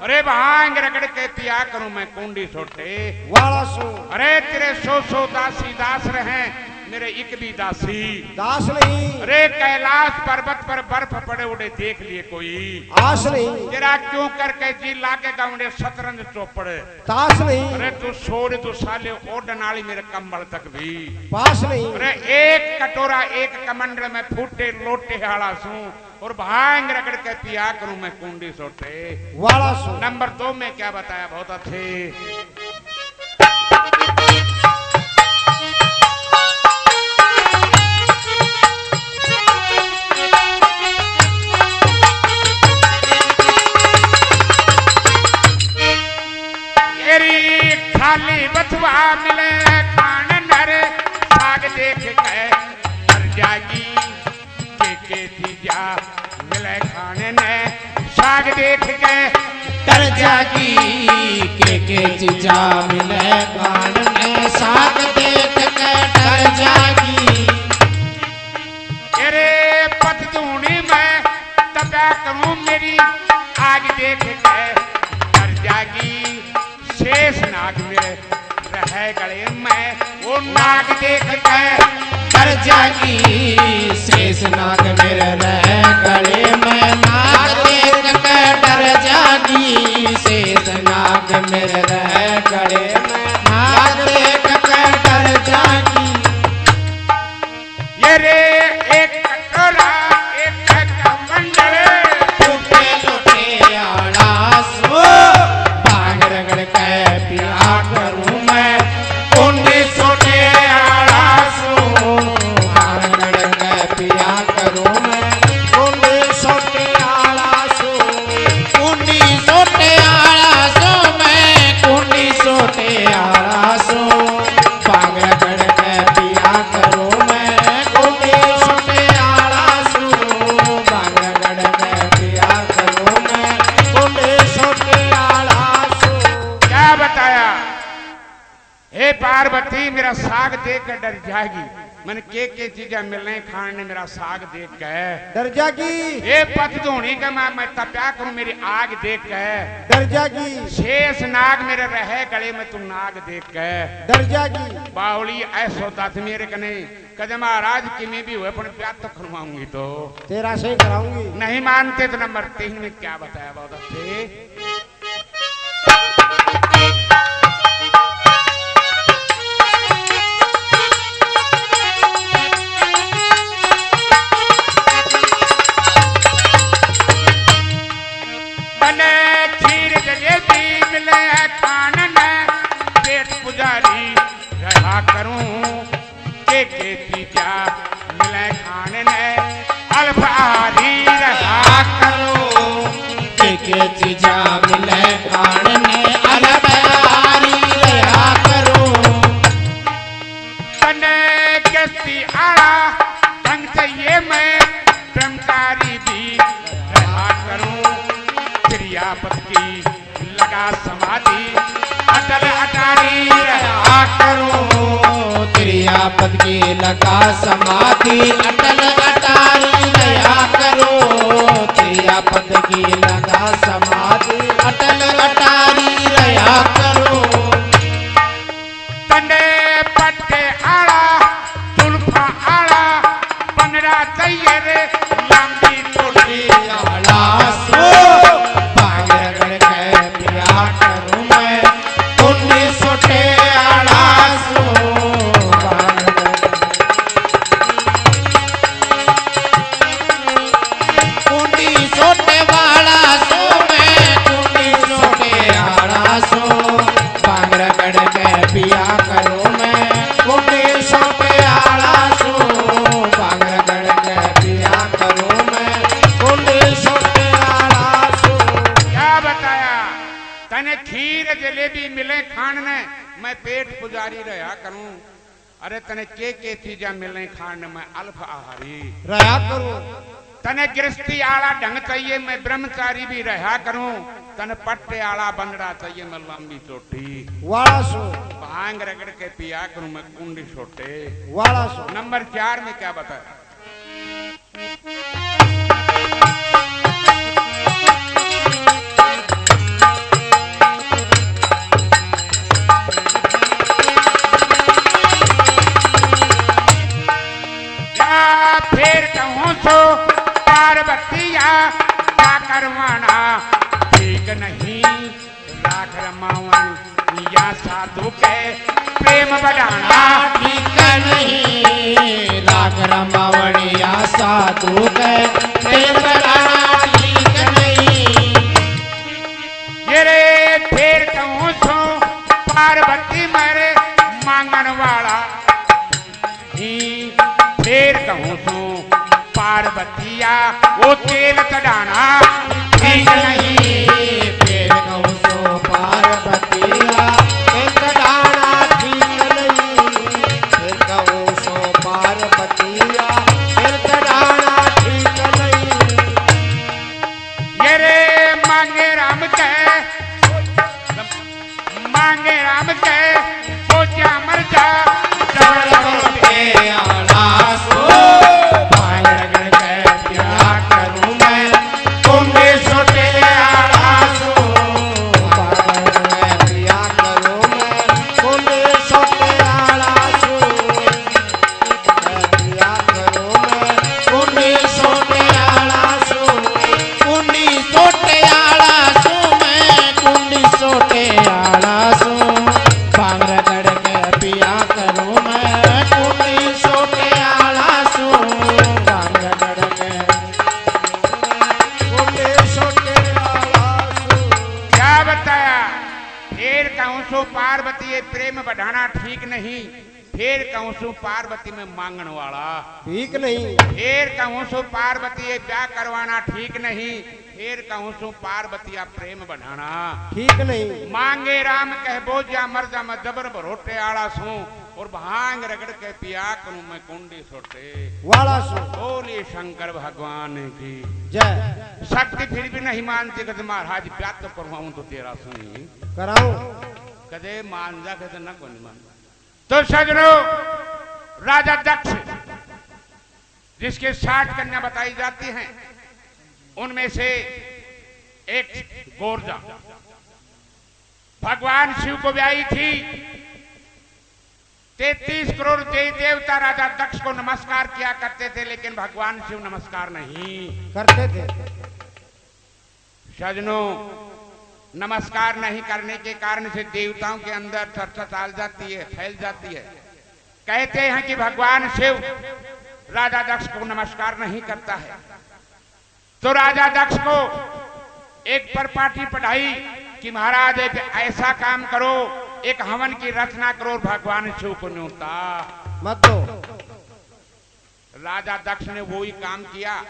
अरे भांग रगड़ के पिया करूं मैं कुंडी सोटे वाला सो अरे तेरे सो दासी दास रहे मेरे एक भी दासी दास नहीं अरे कैलाश पर्वत पर बर्फ पड़े उड़े देख लिए कोई आस नहीं तेरा क्यों करके जी लाके गाउंडे शतरंज चौपड़े ताश नहीं अरे तू छोड़ तू साले ओडन आली मेरे कंबल तक भी पास नहीं अरे एक कटोरा एक कमंडल में फूटे लोटे आला सू और भांग रगड़ के पिया करूं मैं कुंडी सोटे वाला सो नंबर 2 में क्या बताया बहुत अच्छे तेरी खाली बथुआ मिले खान नर साग देख के मर जागी के तीजा मिले खाने ने साग देख के तर जागी के चीजा मिले कान में साग देख के डर जागी तेरे पतधूनी में तबा करूं मेरी आग देख के डर जागी शेष नाग मेरे रहे गले में वो नाग देख के डर जागी शेष नाग मेरे रह गले में नाग देख के डर जागी शेष नाग बावली मेरा साग देख कर डर जाएगी। मैंने के चीजें मिलने खाने मेरा साग देख के डर जागी। ये पत धोनी का मैं तप्या करूं मेरी आग देख के डर जागी। शेष नाग मेरे रहे गले में तू नाग देख के डर जागी। बावली ऐसा था मेरे कने कदे महाराज कि मैं भी हुए पर प्यार तो करवाऊंगी तो तेरा से कराऊंगी। नहीं मानते तो नंबर 3 में क्या बताया बहुत अच्छे। बने खीर जलेबी मिले खानन पेट पुजारी रहा करूं के चीजा मिले खानन अल्फारी रहा करूं के चीजा मिले खाने अलबारी रहा करूं। बने गस्ती आड़ा ढंग चाहिए मैं ब्रह्मचारी भी रहा करूं क्रियापत की लगा समाधि अटल अटारी रहा करूं क्रियापद की लगा समाधि अटल अटारी रहा करो। क्रियापद की लगा समाधि अटल अटारी रहा करो। तने पट्टे आड़ा जुल्फा आड़ा बनरा चाहिए रे लंबी टोटी आला सो भाग रगड़ के पिया करूं मैं कुंडी सोटे आला सो कुंडी सोटे वाला सो मैं कुंडी सोटे आला सो भाग रगड़ के पिया करूं मैं कुंडी सोटे आला सो भाग रगड़ के पिया करूं मैं कुंडी सोटे आला सो। क्या बताया तने खीर जलेबी मिले खान ने मैं पेट पुजारी रहा करूं। अरे तने के चीजा मिले खान मैं अल्फ आहारी रहा करूं। तने गृहस्थी आला ढंग चाहिए मैं ब्रह्मचारी भी रहा करूं। तने पट्टे आला बनरा चाहिए मैं लंबी चोटी वाला सो। भांग रगड़ के पिया करूं मैं कुंडी छोटे। वाला सो। नंबर 4 में क्या बताया। या फिर कहूं तो पार्वतिया क्या करवाना ठीक नहीं राख रमावन या साधु के प्रेम बढ़ाना ठीक नहीं राग रमावणिया साधु के प्रेम बढ़ाना ठीक नहीं। ये रे फिर कहूं तो पार्वती मेरे मांगन वाला ही फिर कहूं तो पार्वतिया वो तेल चढ़ाना ठीक नहीं। फिर कहूं सो पार्वतिया एक डाना ठीक नहीं। फिर कहूं सो पार्वतिया एक डाना ठीक नहीं। ये रे मांगे राम के सोचा मर जा के आला सो भाग रगड़ के प्यार करूं मैं कुंडी सोटे आला सो भाग रगड़ के प्यार करूं मैं कुंडी सोटे आला सो प्यार करूं मैं कुंडी सोटे आला सो कुंडी सोटे आला सो मैं कुंडी सोटे आला सो भाग रगड़ के पिया करूं मैं कुंडी सोटे आला सो भाग रगड़ के कुंडी सोटे आला सो। क्या बताया। फिर कहूं सो पार्वती ये प्रेम बढ़ाना ठीक नहीं। फिर कहूं सो पार्वती में मांगन वाला ठीक नहीं। फिर कहूं सो पार्वती ये ब्याह करवाना ठीक नहीं। फिर कहूं सो पार्वतिया प्रेम बढ़ाना ठीक नहीं। मांगे राम कह बोझा मर्जा मैं जबर भरोटे आड़ा सू और भांग रगड़ के पिया करूं मैं कुंडी सोटे। वाला सो। बोलिए शंकर भगवान की जय। शक्ति फिर भी नहीं मानती कदे महाराज प्यार तो करवाऊं तो तेरा सुनी कराऊं। कदे मान जा कदे न कोई मान तो सजनों, राजा दक्ष जिसके 60 कन्या बताई जाती हैं, उनमें से एक गोरजा भगवान शिव को ब्याही थी। 33 करोड़ देवी देवता राजा दक्ष को नमस्कार किया करते थे, लेकिन भगवान शिव नमस्कार नहीं करते थे। सजनों, नमस्कार नहीं करने के कारण से देवताओं के अंदर चर्चा चाल जाती है, फैल जाती है। कहते हैं कि भगवान शिव राजा दक्ष को नमस्कार नहीं करता है। तो राजा दक्ष को एक परपाटी पढ़ाई कि महाराज एक ऐसा काम करो, एक हवन की रचना करो और भगवान शिव को न्योता मत दो। राजा दक्ष ने वो ही काम किया।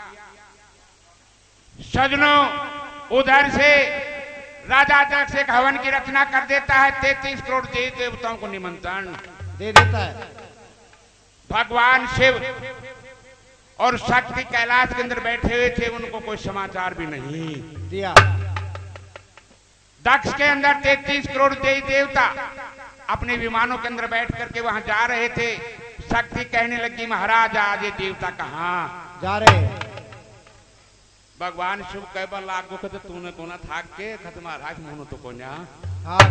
सजनों, उधर से राजा दक्ष एक हवन की रचना कर देता है। 33 करोड़ देवी देवताओं को निमंत्रण दे देता है। भगवान शिव और शक्ति कैलाश के अंदर बैठे हुए थे, उनको कोई समाचार भी नहीं दिया। दक्ष के अंदर 33 करोड़ देवी देवता अपने विमानों के अंदर बैठ करके वहां जा रहे थे। शक्ति कहने लगी, महाराज आज ये देवता कहाँ जा रहे हैं? भगवान शिव कह लागो कहते तूने कोना थाक के कहते महाराज मोनो तो कोना हाँ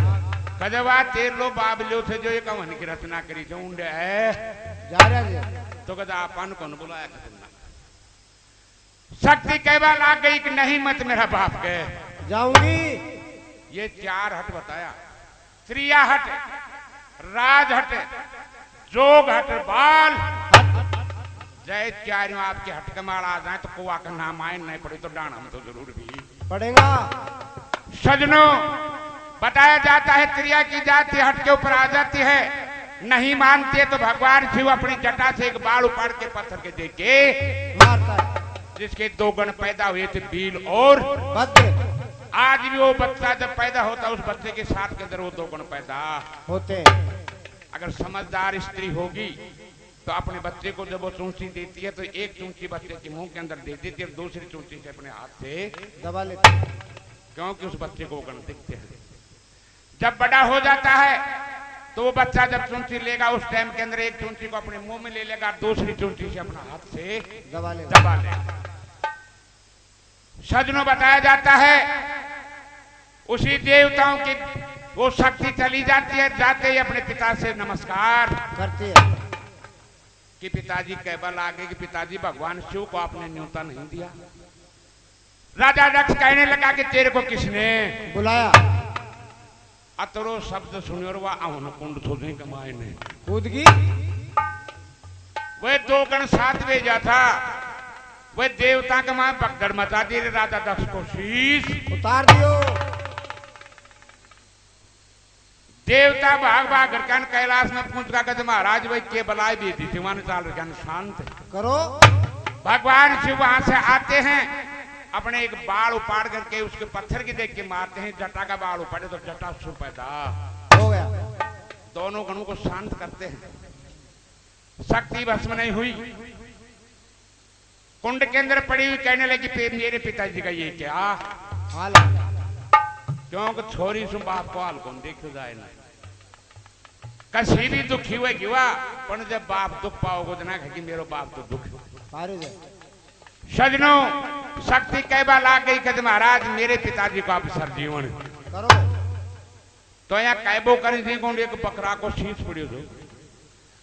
कदवा तेर लो बाबलियो थे जो एक हवन की रचना करी जो उंडे है जा रहे हैं। तो कहते अपन कौन बुलाया कहते ना। शक्ति कहवा लाग गई कि नहीं मत मेरा बाप के जाऊंगी। ये 4 हट बताया, त्रिया हट, राज हट, जोग हट, बाल जय चारों आपके हट के मार आ जाए तो कुआ का नाम आए नहीं पड़े तो डांड हम तो जरूर भी पड़ेगा। सजनों, बताया जाता है त्रिया की जाति हट के ऊपर आ जाती है। नहीं मानते तो भगवान शिव अपनी जटा से एक बाल उपाड़ के पत्थर के दे के मारता है। जिसके 2 गण पैदा हुए थे, बील और भद्र। आज भी वो बच्चा जब पैदा होता है उस बच्चे के साथ के अंदर वो 2 गण पैदा होते हैं। अगर समझदार स्त्री होगी तो अपने बच्चे को जब वो चूंची देती है तो एक चूंची बच्चे के मुंह के अंदर दे देती है, दूसरी चूंची से अपने हाथ से दबा लेते हैं। क्योंकि उस बच्चे को गण दिखते हैं। जब बड़ा हो जाता है तो वो बच्चा जब चूंची लेगा उस टाइम के अंदर एक चूंची को अपने मुंह में ले लेगा, दूसरी चूंची से अपना हाथ से दबा लेगा। सजनों, बताया जाता है उसी देवताओं की वो शक्ति चली जाती है, जाते ही अपने पिता से नमस्कार करती है कि पिताजी केवल आगे कि पिताजी भगवान शिव को आपने न्योता नहीं दिया। राजा दक्ष कहने लगा कि तेरे को किसने बुलाया? अतरो शब्द सुने और वह आवन कुंड सोने कमाए ने कूदगी। वह 2 गण साथ भेजा था, वह देवता के मां पकड़ मचा दी। राजा दक्ष को शीश उतार दियो। देवता भाग भाग करके कैलाश में पूछ का कहते महाराज भाई के बलाई भी थी सिवान चाल रखन शांत करो। भगवान शिव वहां से आते हैं, अपने एक बाल उपाड़ करके उसके पत्थर की देख के मारते हैं। जटा का बाल उपाड़े तो जटा सु पैदा हो गया। दोनों गणों को शांत करते हैं। शक्ति भस्म नहीं हुई, कुंड के अंदर पड़ी हुई कहने लगी मेरे पिताजी का ये क्या हाल? क्योंकि छोरी सु बाप को हाल कौन देखो जाए ना। कसी भी दुखी हुए गिवा पर जब बाप दुख पाओगे तो ना कि मेरो बाप तो दुख। सजनों, शक्ति कहवा लाग गई कहते महाराज मेरे पिताजी को आप सरजीवन करो। तो यहाँ कैबो करी थी कौन एक बकरा को शीश पड़ी थी,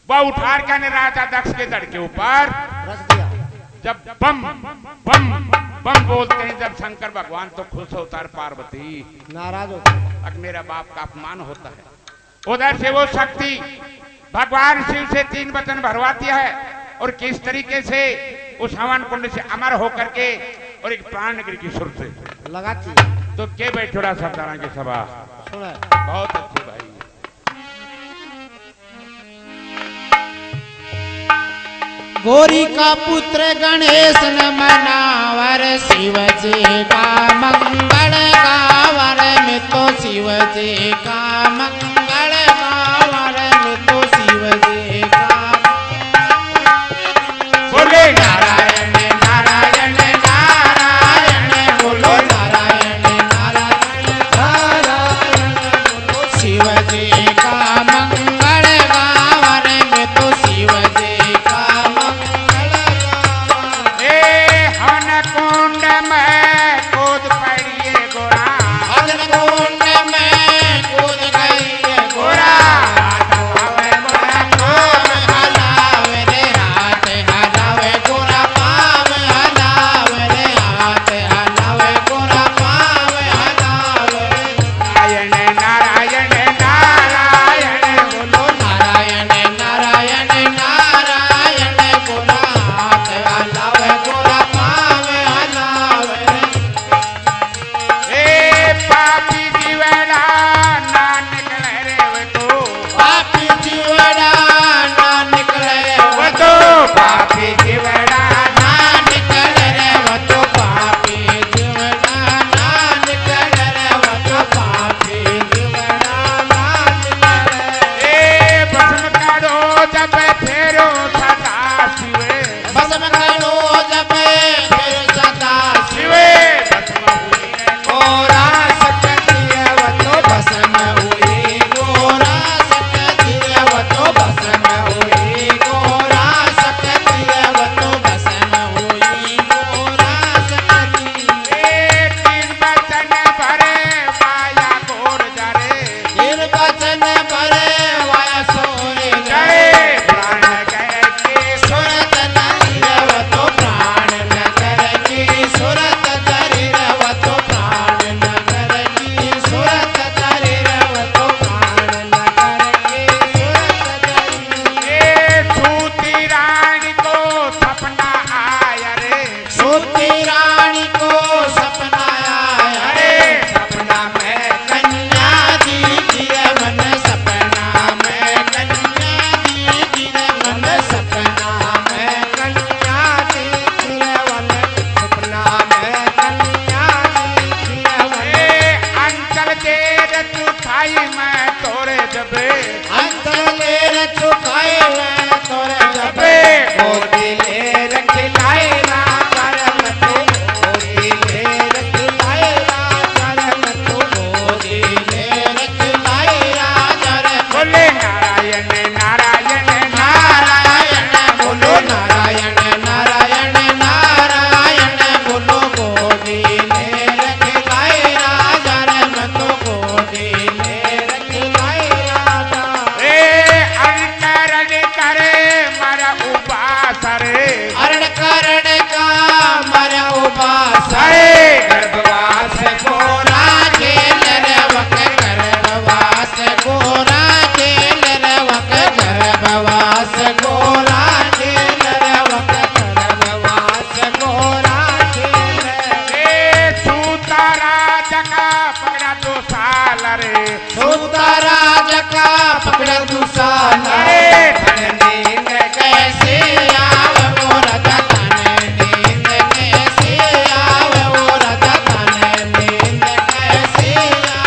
वह उठार के राजा दक्ष के धड़ के ऊपर रख दिया। जब बम बम बम बोलते हैं जब शंकर भगवान तो खुश होता है, पार्वती नाराज होता है। अब मेरा बाप का अपमान होता है। उधर से वो शक्ति भगवान शिव से 3 वचन भरवाती है और किस तरीके से उस हवन कुंड से अमर होकर के और एक प्राण नगरी की सुर से लगाती है। तो के बैठोड़ा सरदारा की सभा सुना बहुत अच्छी भाई। गौरी का पुत्र गणेश न मनावर, शिव जी का मंगल गावर में तो शिव जी का मंगल गावर में तो शिव जी का बोले नारायण नारायण नारायण बोलो नारायण नारायण नारायण बोलो शिव जी का मंगल गावर देर चुकाई मैं तोरे जबे अंचल देर चुकाई मैं तोरे जबे गोदी लेर खिलाई ना करम तू गोदी लेर खिलाई ना करम तू गोदी लेर खिलाई ना करम बोले नारायण नारायण नारायण बोलो नारायण नारायण नारायण बोलो गोदी लेर खिलाई ना करम तू गोदी लेर खिलाई ना ए अनकरण करे मरा उपास रे अरण करण का मर उपास अरे गर्भवास गोरा खेल रवक गर्भवास गोरा खेल रवक गर्भवास गोरा खेल रवक गर्भवास गोरा खेल ए सूतारा जका पकड़ा तो साल रे सुतराज का पकड़ दुसाल अरे नींद कैसे आवे वो राजा तने नींद कैसे आवे वो राजा तने नींद कैसे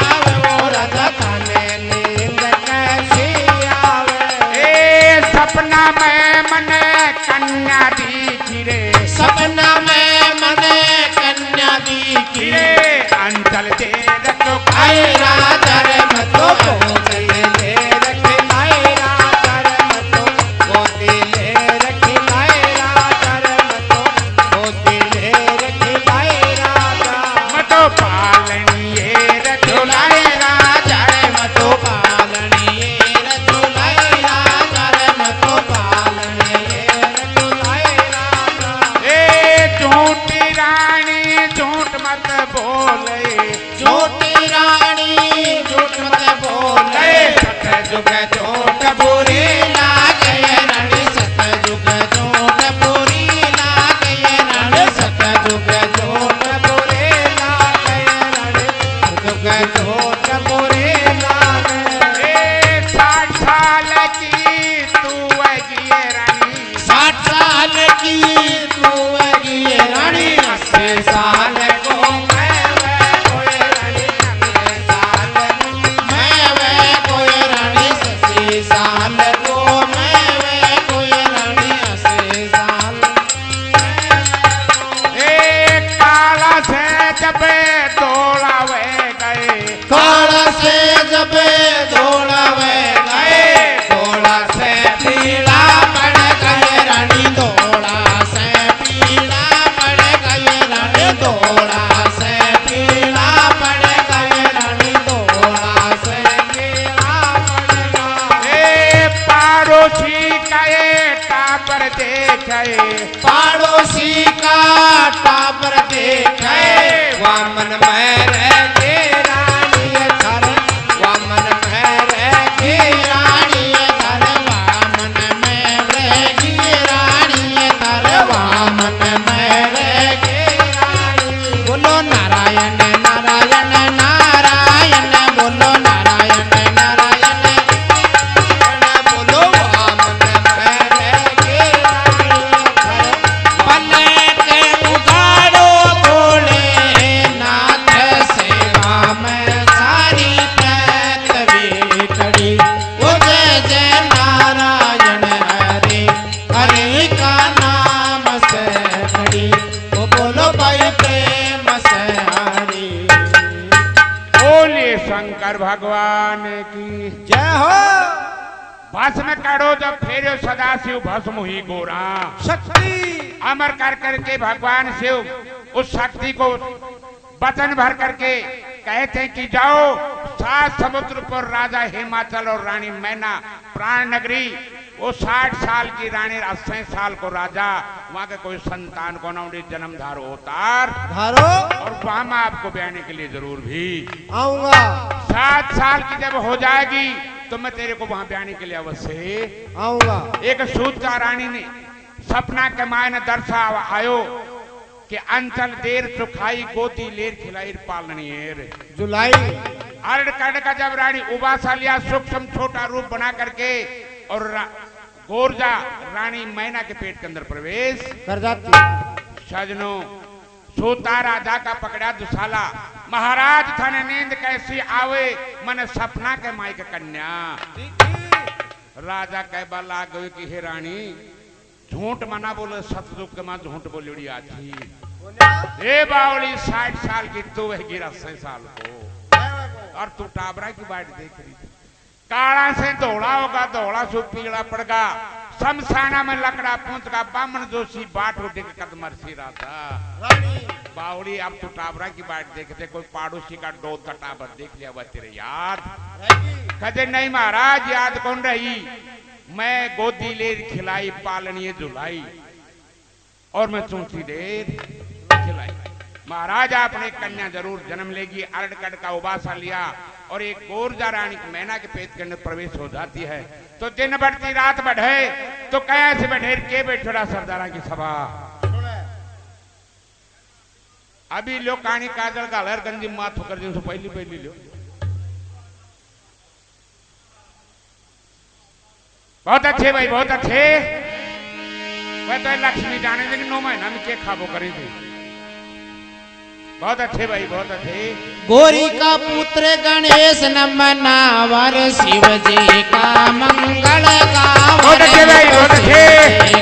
आवे वो राजा तने नींद कैसे आवे ए सपना में मने कन्या दिखी रे सपना में मने कन्या दिखी रे अंचल देर चुकाई आई राजा रे मतो गोदी ले रखी लाई राजा रे मतो गोदी ले रखी लाई राजा रे मतो गोदी ले रखी लाई राजा मतो पालनिए रचुलाए राजा रे मतो पालनी रचुलाई राजा रे मतो पालनी रचुलाई राजा ए झूठी रानी झूठ मत बोले झूठी रानी झूठ मत बोले सतयुग झूठ बुरी लागे रानी सतयुग झूठ बुरी लागे रानी सतयुग झूठ बुरी लागे रानी सतयुग झूठ बुरी लागे ए 60 साल की तू है रानी 60 साल की तू है रानी 80 साल को मैं वह कोई रानी 80 साल मैं वह कोई रानी 80 साल को मैं वह कोई रानी 80 साल ए काला से जबे दौड़ावे गए काला से जब दौड़ावे गए दौड़ा से पीड़ा पड़ गए रानी दौड़ा से पीड़ा पड़ गए रानी दौड़ा से पीड़ा पड़ गए रानी दौड़ा से पीड़ा पड़ गए ए पाड़ोसी कहे टापर देखे पाड़ोसी का टापर देखे वामन में रह के रानी धर वामन में रह के रानी धर वामन में रह के रानी धर वामन में रह के रानी बोलो नारायण नारायण नारायण बोलो नारायण नारायण बोलो वामन में रह के रानी धर पले के उगाड़ो भोले नाथ सेवा में सारी पृथ्वी खड़ी वो जय जय नारायण हरे हरे का नाम से खड़ी वो बोलो भाई प्रेम से हरी बोले शंकर भगवान की जय हो भस्म करो जब फेरे सदा शिव भस्म हुई गोरा शक्ति अमर कर करके भगवान शिव उस शक्ति को वचन भर करके कहते हैं कि जाओ 7 समुद्र पर राजा हिमाचल और रानी मैना प्राण नगरी वो 60 साल की रानी 80 साल को राजा वहां के कोई संतान को ना जन्म धारो उतार धारो और वहां मैं आपको बयाने के लिए जरूर भी आऊंगा 7 साल की जब हो जाएगी तो मैं तेरे को वहां बयाने के लिए अवश्य आऊंगा एक सूता रानी ने सपना के मायने दर्शा आयो कि अंचल देर सुखाई गोदी लेर खिलाई पालनी जुलाई अर्ड कड़ का जब रानी उबासा लिया सूक्ष्म छोटा रूप बना करके और गोरजा रानी मैना के पेट के अंदर प्रवेश कर जाती सजनो सोता राजा का पकड़ा दुसाला महाराज थाने नींद कैसी आवे मन सपना के माई के कन्या राजा कह बला गई कि हे रानी झूठ मना बोले सतरूप के मां झूठ बोली आजी ए बावली 60 साल की तू है गिरा 80 साल को और तू टाबरा की बाट देख रही थी काला से दौड़ा होगा दौड़ा सो पीला पड़गा शमशाना में लकड़ा पूंछ का बामन जोशी बाट उठे के कदम सी रहा था बावड़ी अब तू टाबरा की बाट देखते कोई पड़ोसी का डोल का टाबर देख लिया वह तेरे याद कहते नहीं महाराज याद कौन रही मैं गोदी ले खिलाई पालनी झुलाई और मैं चौथी देर खिलाई महाराज आपने कन्या जरूर जन्म लेगी अरड़कड़ का उबासा लिया और एक गोरजा रानी मैना के पेट के अंदर प्रवेश हो जाती है तो दिन बढ़ती रात बढ़े तो कया से बढ़ेर के बैठोड़ा सरदारा की सभा अभी लोग कहानी काजल का लहर गंजी माथ होकर जिनसे पहली लो बहुत अच्छे भाई बहुत अच्छे वह तो लक्ष्मी जाने देंगे 9 महीना में के खाबो करें थे बहुत अच्छे भाई बहुत अच्छे गोरी का पुत्र गणेश न मनावर शिव जी का मंगल गावर बहुत अच्छे भाई बहुत अच्छे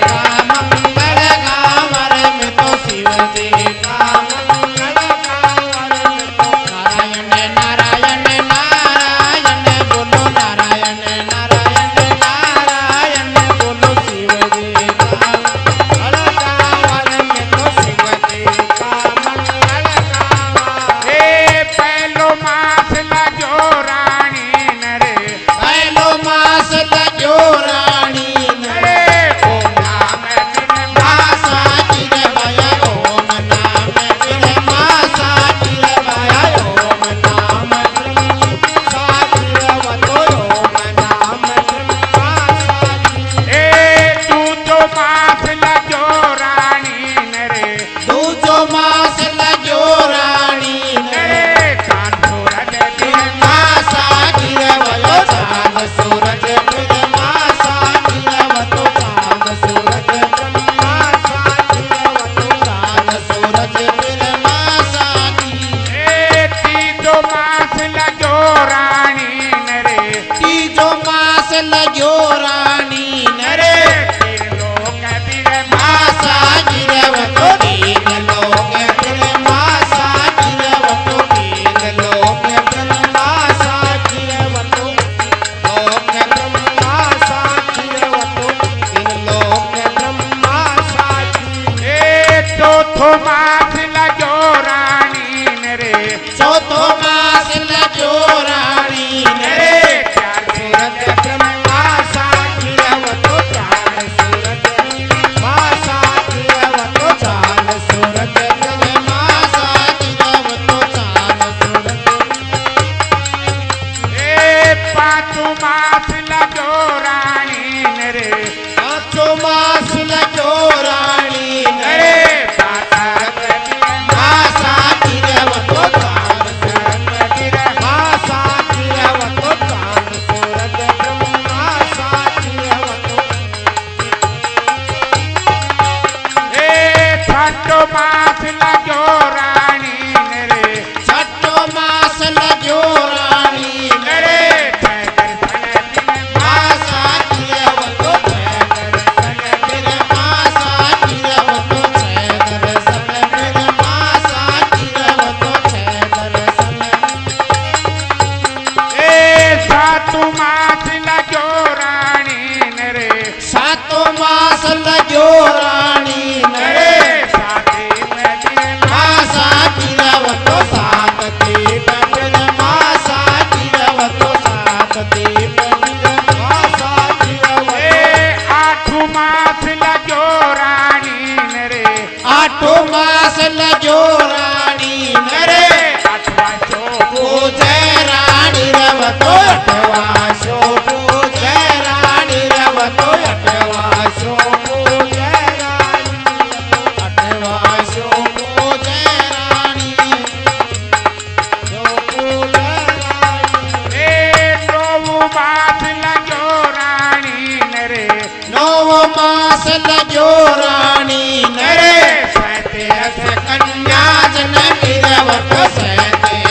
का मंगल गावर में तो शिव जी का मंगल गावर में तो नारायण नारायण नारायण बोलो नारायण नारायण नारायण बोलो शिव जी का मंगल गावर में तो शिव जी का मंगल गावर पहलो मास लजो रानी नरे पहलो मास लजो रानी नरे ओम नाम बिन मासा चिर भया ओम नाम बिन मासा चिर भया ओम नाम बिन मासा चिर वतो ओम नाम बिन मासा तू तो मास लजो रानी नरे तू जो मास लजो रानी नरे मासा गिरवतो चांद सूरज मासा गिरवतो चांद सूरज मासा गिरवतो चांद सूरज मासा तीजो मास लजो रानी नरे तीजो मास लजो रानी नरे मासा गिरवतो तीन लोग मासा गिरवतो तीन लोग मासा गिरवतो लोक ब्रह्मासा गिरवतो तीन लोक ब्रह्मासा चौथो मास लजो रानी नरे चौथो मास लजो रानी नरे सूरज ब्रह्मासा गिरवतो चार सूरज मासा गिरवतो चार सूरज मासा गिरवतो चार सूरज पांचो मास लजो रानी नरे पांचो मास लजो रानी नरे मासा गिरवतो चार सूरज मासा गिरवतो चार सूरज मासा गिरवतो छठो मास लजो रानी नरे छठो मास लजो रानी नरे मासा गिरवतो दर्शन फिर मासा गिरवतो दर्शन फिर मासा गिरवतो दर्शन सातु मास लजो रानी नरे सातो मास लजो रानी नरे मासा गिरवतो सात दीप फिर मासा गिरवतो सात दीप फिर मासा गिरवतो आठो मास लजो रानी नरे आठो मास लजो रानी नरे पूजय रानी रवतो अठवासो पूजय रानी रवतो अठवासो पूजय रानी अठवासो पूजय रानी जो पूजय रानी नौ मास लजो रानी नरे नौ मास लजो रानी नरे सैते कन्या जन गिरवतो सैते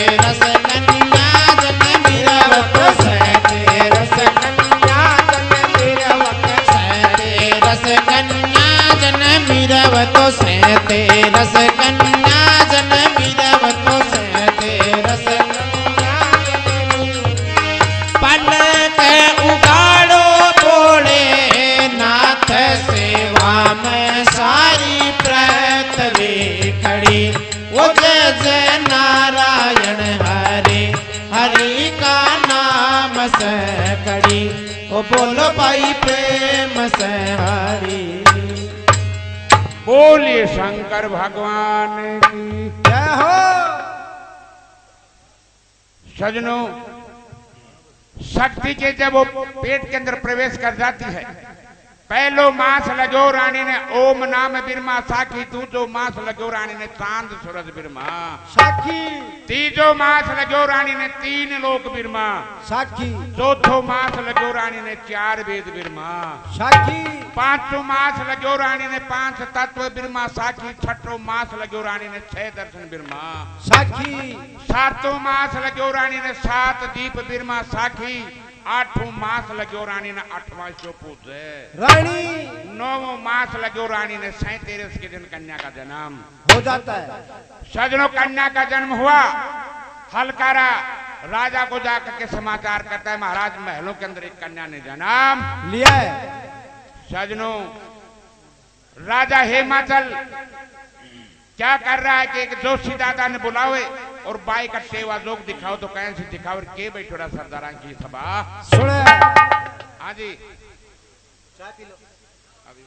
ओ बोलो भाई प्रेम से हरी। बोलिए शंकर भगवान की जय हो। सजनों, शक्ति के जब वो पेट के अंदर प्रवेश कर जाती है, पहलो मास लगो रानी ने ओम नाम बिरमा साखी, दूजो मास लगो रानी ने चांद सूरज बिरमा साखी, तीजो मास लगो रानी ने तीन लोक बिरमा साखी, चौथो मास लगो रानी ने चार वेद बिरमा साखी, पांचों मास लगो रानी ने पांच तत्व बिरमा साखी, छठो मास लगो रानी ने छह दर्शन बिरमा साखी, सातों मास लगो रानी ने सात दीप बिरमा साखी, आठों मास लगो रानी ने आठवां शो पूजे रानी, नौवों मास लगो रानी ने 37 के दिन कन्या का जन्म हो जाता है। सजनों, कन्या का जन्म हुआ। हलकारा राजा को जाकर के समाचार करता है, महाराज महलों के अंदर एक कन्या ने जन्म लिया है। सजनों, राजा हेमाचल क्या कर रहा है कि एक जोशी दादा ने बुलावे और बाई का सेवा जोग दिखाओ, तो कैसे दिखाओ के बैठोड़ा सरदारा की सभा सुने। हाँ जी, चाय पी लो। अभी